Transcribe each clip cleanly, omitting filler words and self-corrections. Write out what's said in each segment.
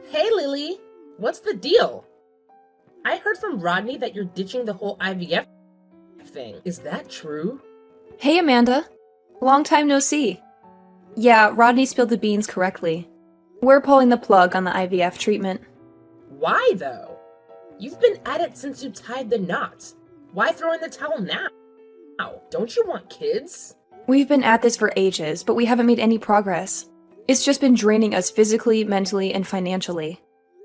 Hey Lily, what's the deal? I heard from Rodney that you're ditching the whole IVF thing. Is that true? Hey, Amanda. Long time no see. Yeah, Rodney spilled the beans correctly. We're pulling the plug on the IVF treatment. Why though? You've been at it since you tied the knot. Why throw in the towel now? Don't you want kids? We've been at this for ages, but we haven't made any progress. It's just been draining us physically, mentally, and financially.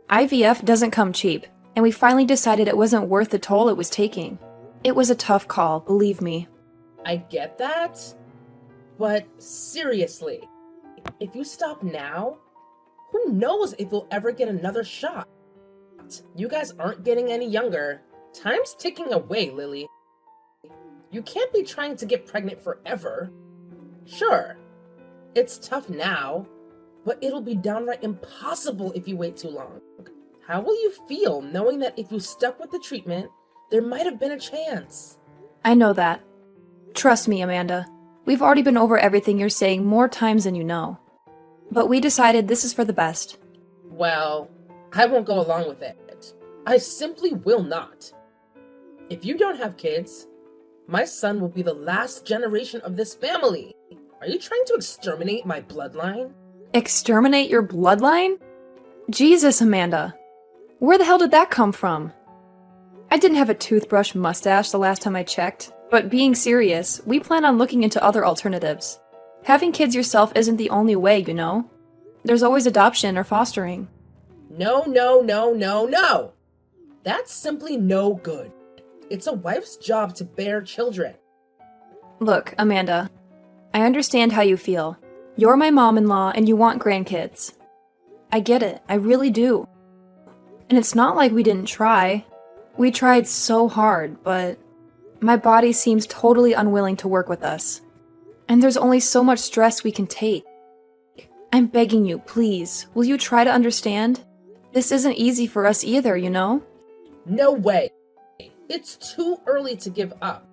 IVF doesn't come cheap, and we finally decided it wasn't worth the toll it was taking. It was a tough call, believe me. I get that, but seriously, if you stop now, who knows if you'll ever get another shot? You guys aren't getting any younger. Time's ticking away, Lily. You can't be trying to get pregnant forever. Sure, it's tough now, but it'll be downright impossible if you wait too long. How will you feel knowing that if you stuck with the treatment, there might have been a chance? I know that. Trust me, Amanda. We've already been over everything you're saying more times than you know. But we decided this is for the best. Well, I won't go along with it. I simply will not. If you don't have kids, my son will be the last generation of this family. Are you trying to exterminate my bloodline? Exterminate your bloodline? Jesus, Amanda. Where the hell did that come from? I didn't have a toothbrush mustache the last time I checked, but being serious, we plan on looking into other alternatives. Having kids yourself isn't the only way, you know? There's always adoption or fostering. No, no, no, no, no! That's simply no good. It's a wife's job to bear children. Look, Amanda, I understand how you feel. You're my mom-in-law and you want grandkids. I get it, I really do. And it's not like we didn't try. We tried so hard, but my body seems totally unwilling to work with us. And there's only so much stress we can take. I'm begging you, please, will you try to understand? This isn't easy for us either, you know? No way. It's too early to give up.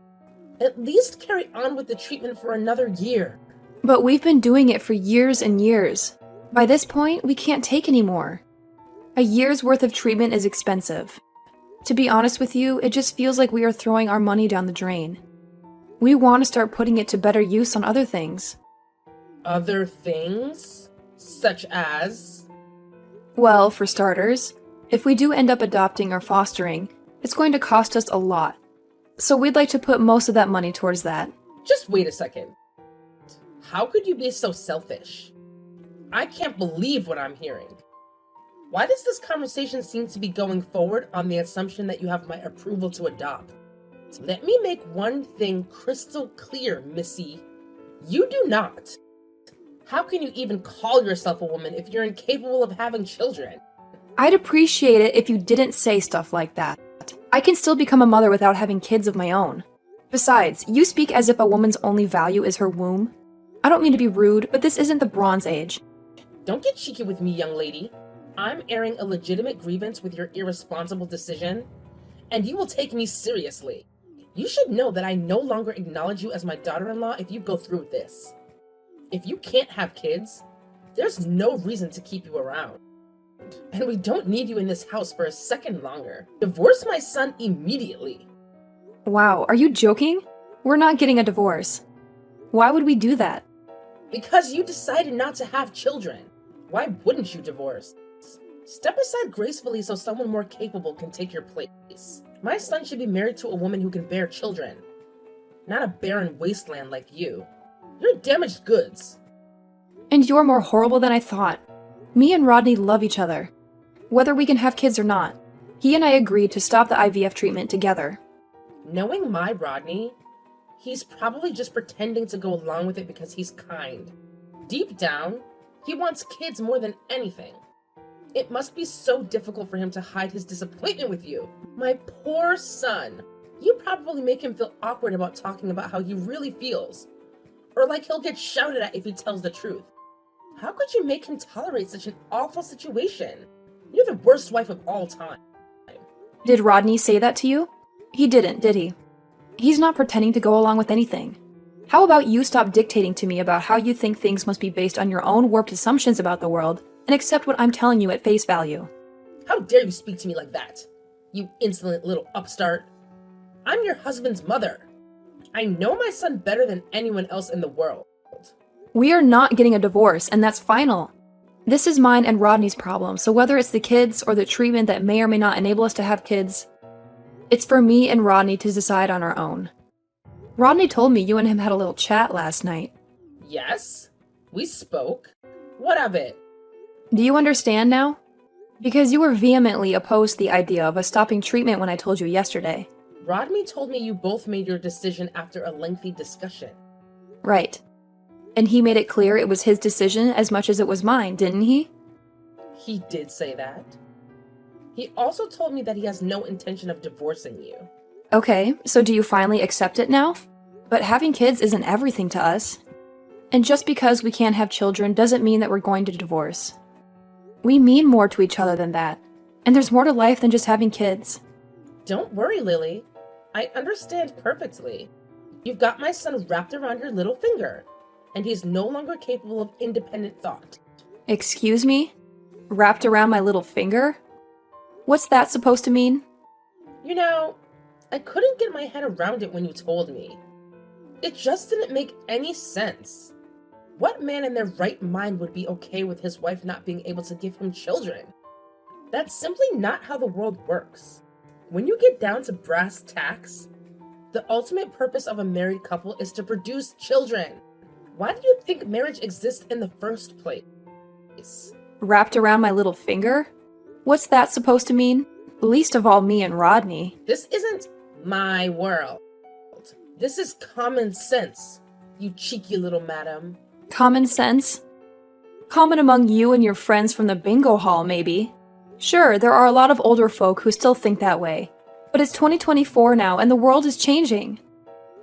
At least carry on with the treatment for another year. But we've been doing it for years and years. By this point, we can't take any more. A year's worth of treatment is expensive. To be honest with you, it just feels like we are throwing our money down the drain. We want to start putting it to better use on other things. Other things? Such as? Well, for starters, if we do end up adopting or fostering, it's going to cost us a lot. So we'd like to put most of that money towards that. Just wait a second. How could you be so selfish? I can't believe what I'm hearing. Why does this conversation seem to be going forward on the assumption that you have my approval to adopt? Let me make one thing crystal clear, Missy. You do not. How can you even call yourself a woman if you're incapable of having children? I'd appreciate it if you didn't say stuff like that. I can still become a mother without having kids of my own. Besides, you speak as if a woman's only value is her womb. I don't mean to be rude, but this isn't the Bronze Age. Don't get cheeky with me, young lady. I'm airing a legitimate grievance with your irresponsible decision, and you will take me seriously. You should know that I no longer acknowledge you as my daughter-in-law if you go through with this. If you can't have kids, there's no reason to keep you around. And we don't need you in this house for a second longer. Divorce my son immediately. Wow, are you joking? We're not getting a divorce. Why would we do that? Because you decided not to have children. Why wouldn't you divorce? Step aside gracefully so someone more capable can take your place. My son should be married to a woman who can bear children, not a barren wasteland like you. You're damaged goods. And you're more horrible than I thought. Me and Rodney love each other. Whether we can have kids or not, he and I agreed to stop the IVF treatment together. Knowing my Rodney, he's probably just pretending to go along with it because he's kind. Deep down, he wants kids more than anything. It must be so difficult for him to hide his disappointment with you. My poor son. You probably make him feel awkward about talking about how he really feels. Or like he'll get shouted at if he tells the truth. How could you make him tolerate such an awful situation? You're the worst wife of all time. Did Rodney say that to you? He didn't, did he? He's not pretending to go along with anything. How about you stop dictating to me about how you think things must be based on your own warped assumptions about the world and accept what I'm telling you at face value. How dare you speak to me like that? You insolent little upstart. I'm your husband's mother. I know my son better than anyone else in the world. We are not getting a divorce, and that's final. This is mine and Rodney's problem, so whether it's the kids or the treatment that may or may not enable us to have kids, it's for me and Rodney to decide on our own. Rodney told me you and him had a little chat last night. Yes, we spoke. What of it? Do you understand now? Because you were vehemently opposed to the idea of us stopping treatment when I told you yesterday. Rodney told me you both made your decision after a lengthy discussion. Right. And he made it clear it was his decision as much as it was mine, didn't he? He did say that. He also told me that he has no intention of divorcing you. Okay, so do you finally accept it now? But having kids isn't everything to us. And just because we can't have children doesn't mean that we're going to divorce. We mean more to each other than that. And there's more to life than just having kids. Don't worry, Lily. I understand perfectly. You've got my son wrapped around your little finger, and he's no longer capable of independent thought. Excuse me? Wrapped around my little finger? What's that supposed to mean? You know, I couldn't get my head around it when you told me. It just didn't make any sense. What man in their right mind would be okay with his wife not being able to give him children? That's simply not how the world works. When you get down to brass tacks, the ultimate purpose of a married couple is to produce children. Why do you think marriage exists in the first place? Wrapped around my little finger? What's that supposed to mean? Least of all me and Rodney. This isn't my world. This is common sense, you cheeky little madam. Common sense? Common among you and your friends from the bingo hall, maybe. Sure, there are a lot of older folk who still think that way. But it's 2024 now, and the world is changing.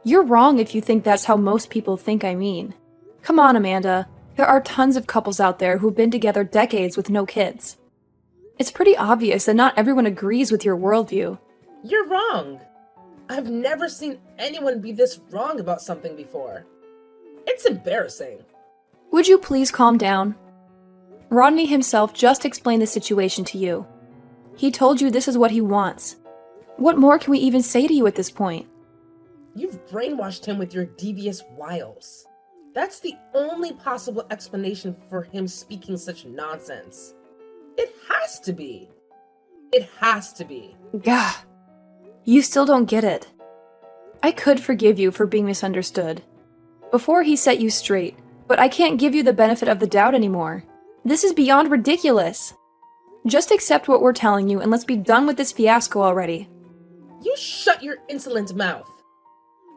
You're wrong if you think that's how most people think I mean. Come on, Amanda. There are tons of couples out there who've been together decades with no kids. It's pretty obvious that not everyone agrees with your worldview. You're wrong. I've never seen anyone be this wrong about something before. It's embarrassing. Would you please calm down? Rodney himself just explained the situation to you. He told you this is what he wants. What more can we even say to you at this point? You've brainwashed him with your devious wiles. That's the only possible explanation for him speaking such nonsense. It has to be. It has to be. Gah. You still don't get it. I could forgive you for being misunderstood before he set you straight, but I can't give you the benefit of the doubt anymore. This is beyond ridiculous. Just accept what we're telling you and let's be done with this fiasco already. You shut your insolent mouth.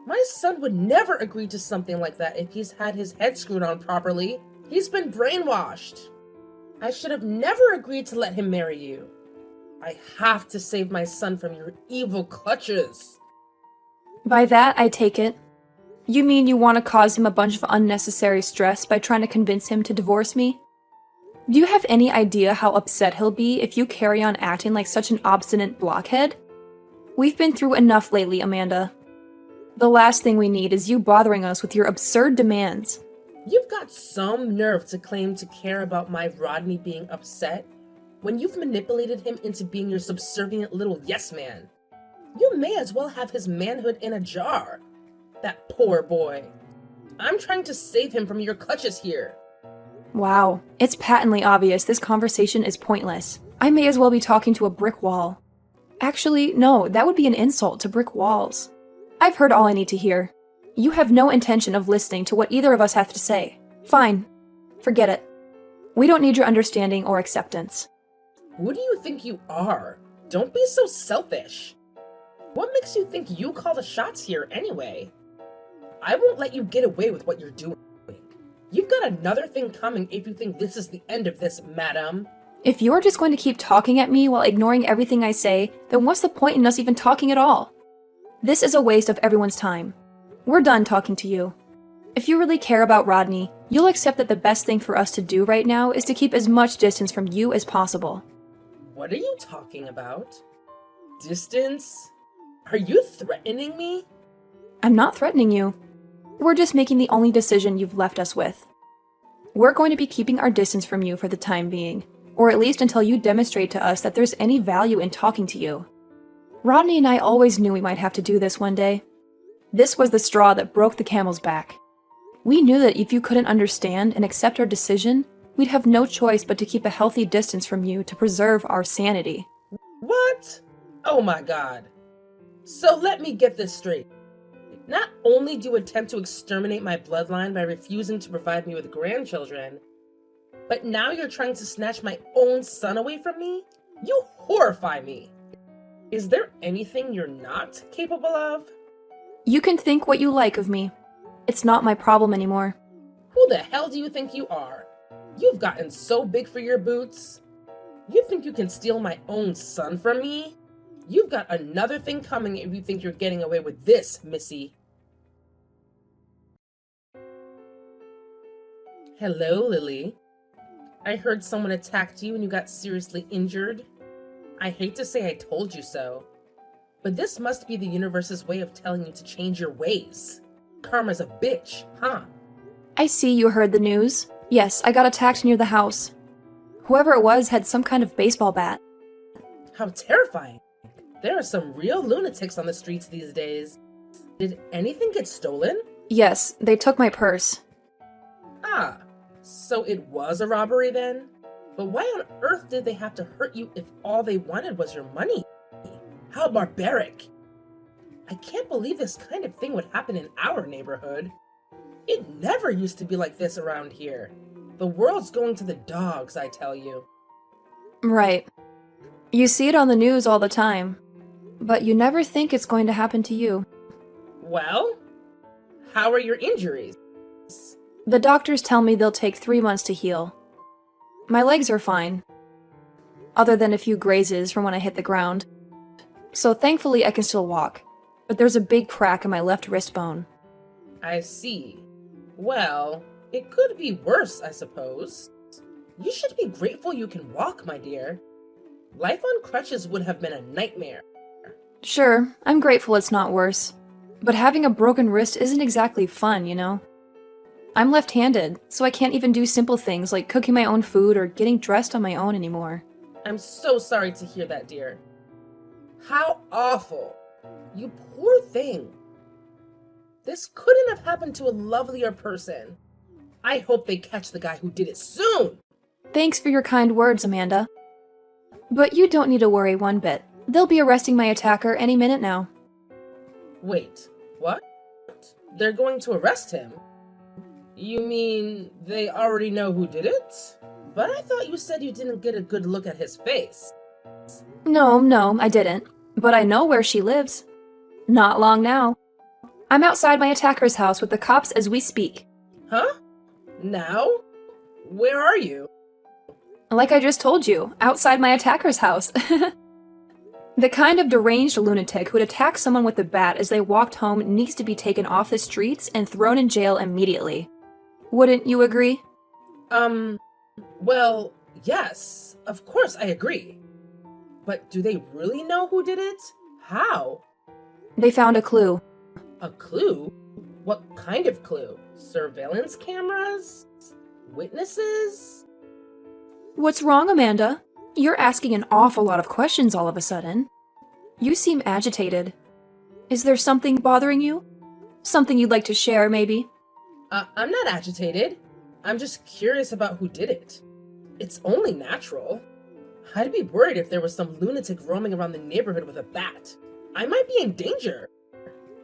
My son would never agree to something like that if he's had his head screwed on properly. He's been brainwashed. I should have never agreed to let him marry you. I have to save my son from your evil clutches. By that, I take it. You mean you want to cause him a bunch of unnecessary stress by trying to convince him to divorce me? Do you have any idea how upset he'll be if you carry on acting like such an obstinate blockhead? We've been through enough lately, Amanda. The last thing we need is you bothering us with your absurd demands. You've got some nerve to claim to care about my Rodney being upset when you've manipulated him into being your subservient little yes man. You may as well have his manhood in a jar. That poor boy. I'm trying to save him from your clutches here. Wow, it's patently obvious this conversation is pointless. I may as well be talking to a brick wall. Actually, no, that would be an insult to brick walls. I've heard all I need to hear. You have no intention of listening to what either of us have to say. Fine. Forget it. We don't need your understanding or acceptance. Who do you think you are? Don't be so selfish. What makes you think you call the shots here anyway? I won't let you get away with what you're doing. You've got another thing coming if you think this is the end of this, madam. If you're just going to keep talking at me while ignoring everything I say, then what's the point in us even talking at all? This is a waste of everyone's time. We're done talking to you. If you really care about Rodney, you'll accept that the best thing for us to do right now is to keep as much distance from you as possible. What are you talking about? Distance? Are you threatening me? I'm not threatening you. We're just making the only decision you've left us with. We're going to be keeping our distance from you for the time being, or at least until you demonstrate to us that there's any value in talking to you. Rodney and I always knew we might have to do this one day. This was the straw that broke the camel's back. We knew that if you couldn't understand and accept our decision, we'd have no choice but to keep a healthy distance from you to preserve our sanity. What? Oh my god. So let me get this straight. Not only do you attempt to exterminate my bloodline by refusing to provide me with grandchildren, but now you're trying to snatch my own son away from me? You horrify me. Is there anything you're not capable of? You can think what you like of me. It's not my problem anymore. Who the hell do you think you are? You've gotten so big for your boots. You think you can steal my own son from me? You've got another thing coming if you think you're getting away with this, Missy. Hello, Lily. I heard someone attacked you and you got seriously injured. I hate to say I told you so, but this must be the universe's way of telling you to change your ways. Karma's a bitch, huh? I see you heard the news. Yes, I got attacked near the house. Whoever it was had some kind of baseball bat. How terrifying. There are some real lunatics on the streets these days. Did anything get stolen? Yes, they took my purse. Ah, so it was a robbery then? But why on earth did they have to hurt you if all they wanted was your money? How barbaric. I can't believe this kind of thing would happen in our neighborhood. It never used to be like this around here. The world's going to the dogs, I tell you. Right. You see it on the news all the time, but you never think it's going to happen to you. Well, how are your injuries? The doctors tell me they'll take 3 months to heal. My legs are fine, other than a few grazes from when I hit the ground. So thankfully I can still walk, but there's a big crack in my left wrist bone. I see. Well, it could be worse, I suppose. You should be grateful you can walk, my dear. Life on crutches would have been a nightmare. Sure, I'm grateful it's not worse, but having a broken wrist isn't exactly fun, you know? I'm left-handed, so I can't even do simple things like cooking my own food or getting dressed on my own anymore. I'm so sorry to hear that, dear. How awful. You poor thing. This couldn't have happened to a lovelier person. I hope they catch the guy who did it soon. Thanks for your kind words, Amanda. But you don't need to worry one bit. They'll be arresting my attacker any minute now. Wait, what? They're going to arrest him? You mean they already know who did it? But I thought you said you didn't get a good look at his face. No, I didn't. But I know where she lives. Not long now. I'm outside my attacker's house with the cops as we speak. Huh? Now? Where are you? Like I just told you, outside my attacker's house. The kind of deranged lunatic who would attack someone with a bat as they walked home needs to be taken off the streets and thrown in jail immediately. Wouldn't you agree? Well, yes, of course I agree. But do they really know who did it? How? They found a clue. A clue? What kind of clue? Surveillance cameras? Witnesses? What's wrong, Amanda? You're asking an awful lot of questions all of a sudden. You seem agitated. Is there something bothering you? Something you'd like to share, maybe? I'm not agitated. I'm just curious about who did it. It's only natural. I'd be worried if there was some lunatic roaming around the neighborhood with a bat. I might be in danger.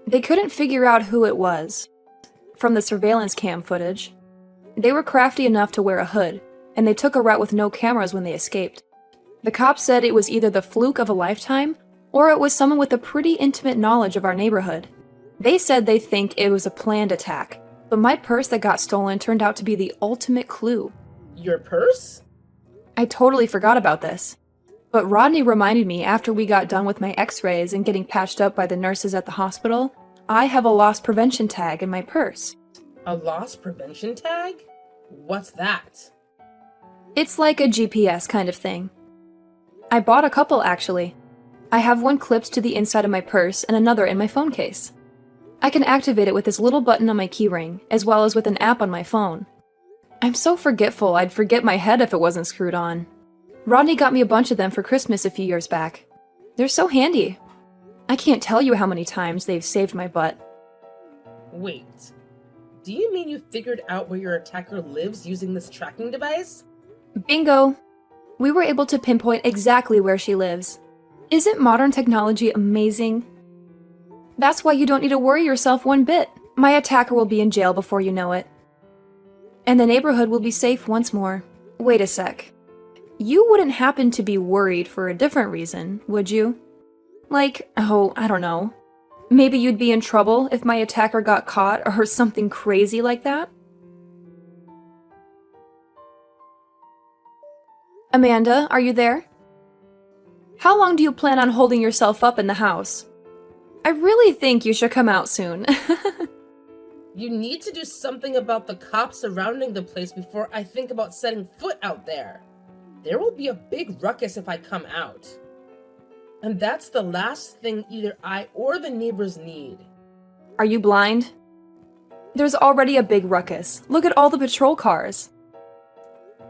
They couldn't figure out who it was from the surveillance cam footage. They were crafty enough to wear a hood, and they took a route with no cameras when they escaped. The cops said it was either the fluke of a lifetime, or it was someone with a pretty intimate knowledge of our neighborhood. They said they think it was a planned attack, but my purse that got stolen turned out to be the ultimate clue. Your purse? I totally forgot about this. But Rodney reminded me after we got done with my x-rays and getting patched up by the nurses at the hospital, I have a loss prevention tag in my purse. A loss prevention tag? What's that? It's like a GPS kind of thing. I bought a couple, actually. I have one clipped to the inside of my purse and another in my phone case. I can activate it with this little button on my keyring, as well as with an app on my phone. I'm so forgetful, I'd forget my head if it wasn't screwed on. Rodney got me a bunch of them for Christmas a few years back. They're so handy. I can't tell you how many times they've saved my butt. Wait, do you mean you figured out where your attacker lives using this tracking device? Bingo! We were able to pinpoint exactly where she lives. Isn't modern technology amazing? That's why you don't need to worry yourself one bit. My attacker will be in jail before you know it. And the neighborhood will be safe once more. Wait a sec. You wouldn't happen to be worried for a different reason, would you? Like, oh, I don't know. Maybe you'd be in trouble if my attacker got caught or something crazy like that? Amanda, are you there? How long do you plan on holding yourself up in the house? I really think you should come out soon. You need to do something about the cops surrounding the place before I think about setting foot out there. There will be a big ruckus if I come out. And that's the last thing either I or the neighbors need. Are you blind? There's already a big ruckus. Look at all the patrol cars.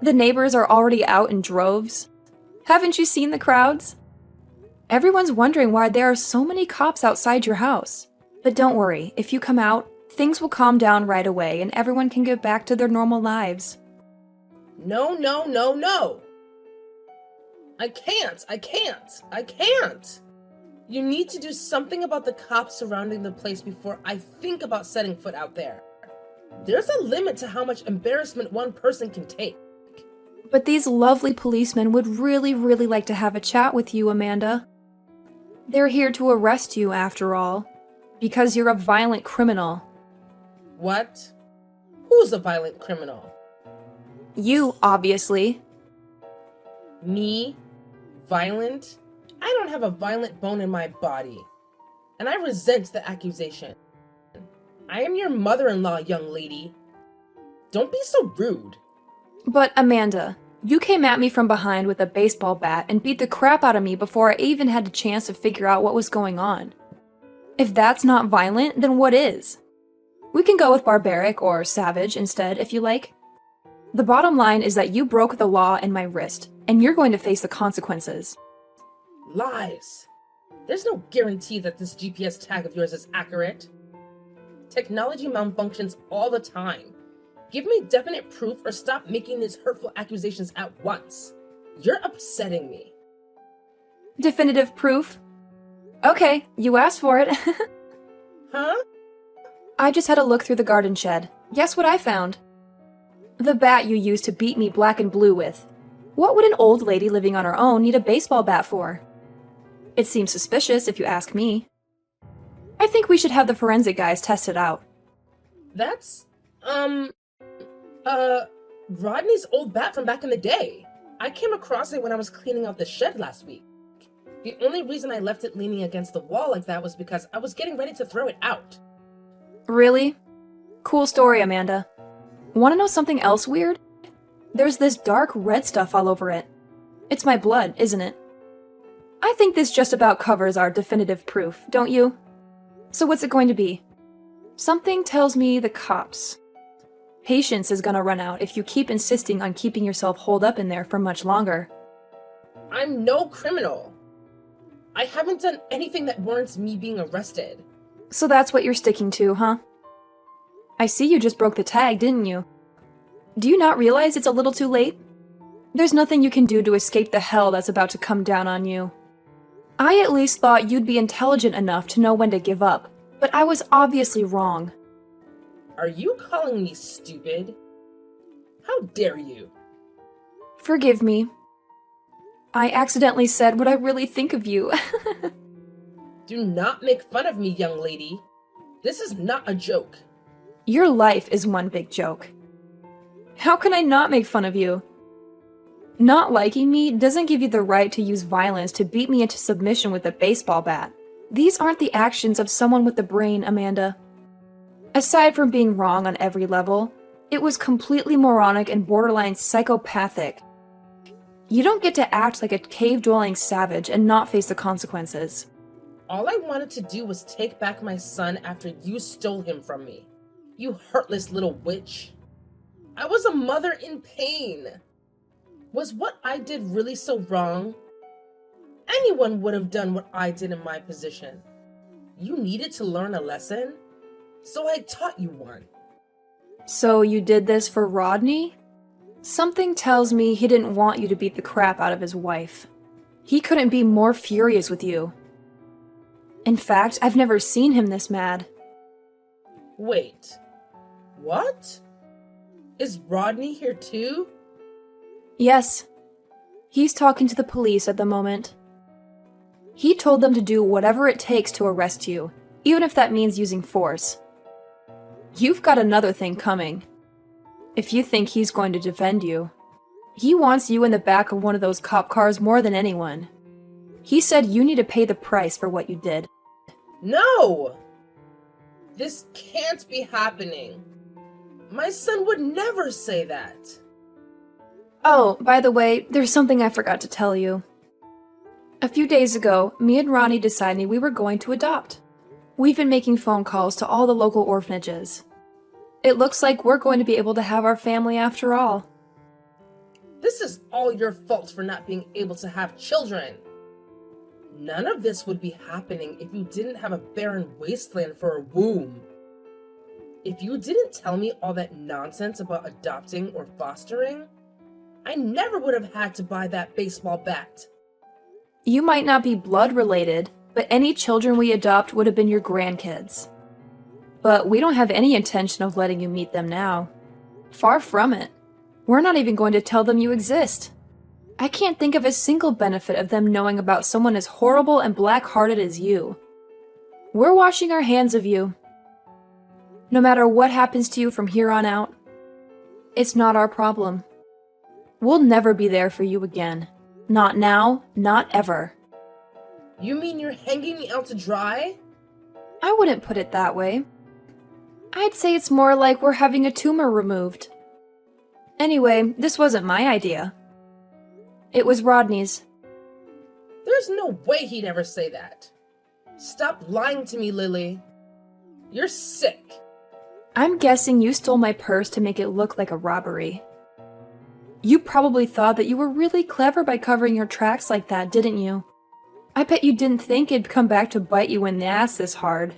The neighbors are already out in droves. Haven't you seen the crowds? Everyone's wondering why there are so many cops outside your house. But don't worry, if you come out, things will calm down right away and everyone can get back to their normal lives. No, no, no, no! I can't! You need to do something about the cops surrounding the place before I think about setting foot out there. There's a limit to how much embarrassment one person can take. But these lovely policemen would really like to have a chat with you, Amanda. They're here to arrest you, after all, because you're a violent criminal. What? Who's a violent criminal? You, obviously. Me? Violent? I don't have a violent bone in my body. And I resent the accusation. I am your mother-in-law, young lady. Don't be so rude. But Amanda, you came at me from behind with a baseball bat and beat the crap out of me before I even had a chance to figure out what was going on. If that's not violent, then what is? We can go with barbaric or savage instead, if you like. The bottom line is that you broke the law in my wrist, and you're going to face the consequences. Lies. There's no guarantee that this GPS tag of yours is accurate. Technology malfunctions all the time. Give me definite proof or stop making these hurtful accusations at once. You're upsetting me. Definitive proof? Okay, you asked for it. Huh? I just had a look through the garden shed. Guess what I found? The bat you used to beat me black and blue with. What would an old lady living on her own need a baseball bat for? It seems suspicious if you ask me. I think we should have the forensic guys test it out. That's, Rodney's old bat from back in the day. I came across it when I was cleaning out the shed last week. The only reason I left it leaning against the wall like that was because I was getting ready to throw it out. Really? Cool story, Amanda. Want to know something else weird? There's this dark red stuff all over it. It's my blood, isn't it? I think this just about covers our definitive proof, don't you? So what's it going to be? Something tells me the cops. Patience is gonna run out if you keep insisting on keeping yourself holed up in there for much longer. I'm no criminal. I haven't done anything that warrants me being arrested. So that's what you're sticking to, huh? I see you just broke the tag, didn't you? Do you not realize it's a little too late? There's nothing you can do to escape the hell that's about to come down on you. I at least thought you'd be intelligent enough to know when to give up, but I was obviously wrong. Are you calling me stupid? How dare you? Forgive me. I accidentally said what I really think of you. Do not make fun of me, young lady. This is not a joke. Your life is one big joke. How can I not make fun of you? Not liking me doesn't give you the right to use violence to beat me into submission with a baseball bat. These aren't the actions of someone with a brain, Amanda. Aside from being wrong on every level, it was completely moronic and borderline psychopathic. You don't get to act like a cave-dwelling savage and not face the consequences. All I wanted to do was take back my son after you stole him from me. You heartless little witch. I was a mother in pain. Was what I did really so wrong? Anyone would have done what I did in my position. You needed to learn a lesson, so I taught you one. So you did this for Rodney? Something tells me he didn't want you to beat the crap out of his wife. He couldn't be more furious with you. In fact, I've never seen him this mad. Wait, what? Is Rodney here too? Yes. He's talking to the police at the moment. He told them to do whatever it takes to arrest you, even if that means using force. You've got another thing coming. If you think he's going to defend you. He wants you in the back of one of those cop cars more than anyone. He said you need to pay the price for what you did. No! This can't be happening. My son would never say that. Oh, by the way, there's something I forgot to tell you. A few days ago, me and Ronnie decided we were going to adopt. We've been making phone calls to all the local orphanages. It looks like we're going to be able to have our family after all. This is all your fault for not being able to have children. None of this would be happening if you didn't have a barren wasteland for a womb. If you didn't tell me all that nonsense about adopting or fostering, I never would have had to buy that baseball bat. You might not be blood related, but any children we adopt would have been your grandkids. But we don't have any intention of letting you meet them now. Far from it. We're not even going to tell them you exist. I can't think of a single benefit of them knowing about someone as horrible and black-hearted as you. We're washing our hands of you. No matter what happens to you from here on out, it's not our problem. We'll never be there for you again. Not now, not ever. You mean you're hanging me out to dry? I wouldn't put it that way. I'd say it's more like we're having a tumor removed. Anyway, this wasn't my idea. It was Rodney's. There's no way he'd ever say that. Stop lying to me, Lily. You're sick. I'm guessing you stole my purse to make it look like a robbery. You probably thought that you were really clever by covering your tracks like that, didn't you? I bet you didn't think it'd come back to bite you in the ass this hard.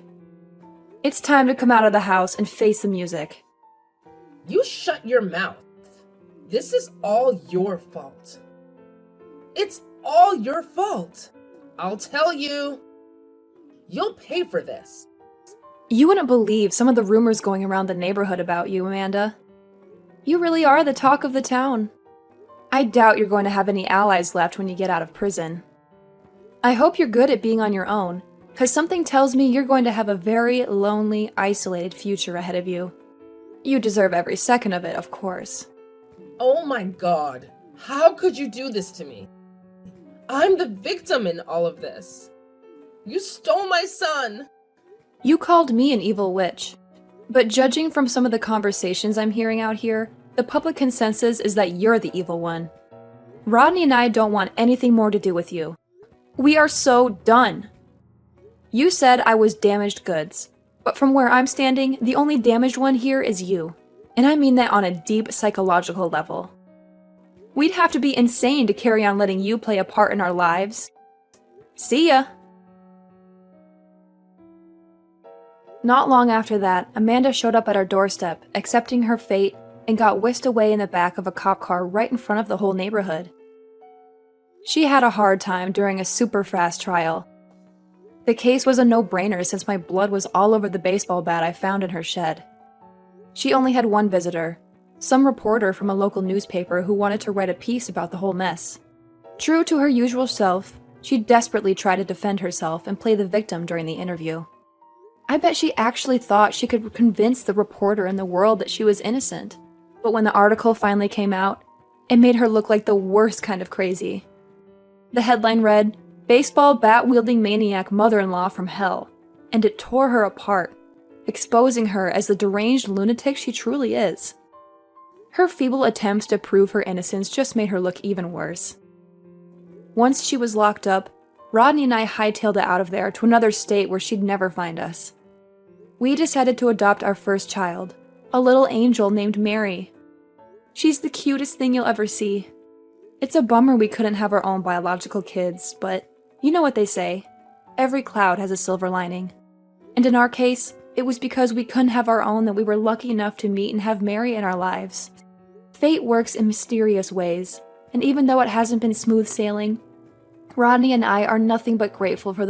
It's time to come out of the house and face the music. You shut your mouth. This is all your fault. It's all your fault. I'll tell you. You'll pay for this. You wouldn't believe some of the rumors going around the neighborhood about you, Amanda. You really are the talk of the town. I doubt you're going to have any allies left when you get out of prison. I hope you're good at being on your own, because something tells me you're going to have a very lonely, isolated future ahead of you. You deserve every second of it, of course. Oh my God. How could you do this to me? I'm the victim in all of this. You stole my son. You called me an evil witch. But judging from some of the conversations I'm hearing out here, the public consensus is that you're the evil one. Rodney and I don't want anything more to do with you. We are so done. You said I was damaged goods, but from where I'm standing, the only damaged one here is you. And I mean that on a deep psychological level. We'd have to be insane to carry on letting you play a part in our lives. See ya! Not long after that, Amanda showed up at our doorstep, accepting her fate, and got whisked away in the back of a cop car right in front of the whole neighborhood. She had a hard time during a super fast trial. The case was a no-brainer since my blood was all over the baseball bat I found in her shed. She only had one visitor, some reporter from a local newspaper who wanted to write a piece about the whole mess. True to her usual self, she desperately tried to defend herself and play the victim during the interview. I bet she actually thought she could convince the reporter and the world that she was innocent. But when the article finally came out, it made her look like the worst kind of crazy. The headline read, "Baseball bat-wielding maniac mother-in-law from hell," and it tore her apart, exposing her as the deranged lunatic she truly is. Her feeble attempts to prove her innocence just made her look even worse. Once she was locked up, Rodney and I hightailed it out of there to another state where she'd never find us. We decided to adopt our first child, a little angel named Mary. She's the cutest thing you'll ever see. It's a bummer we couldn't have our own biological kids, but you know what they say. Every cloud has a silver lining. And in our case, it was because we couldn't have our own that we were lucky enough to meet and have Mary in our lives. Fate works in mysterious ways, and even though it hasn't been smooth sailing, Rodney and I are nothing but grateful for the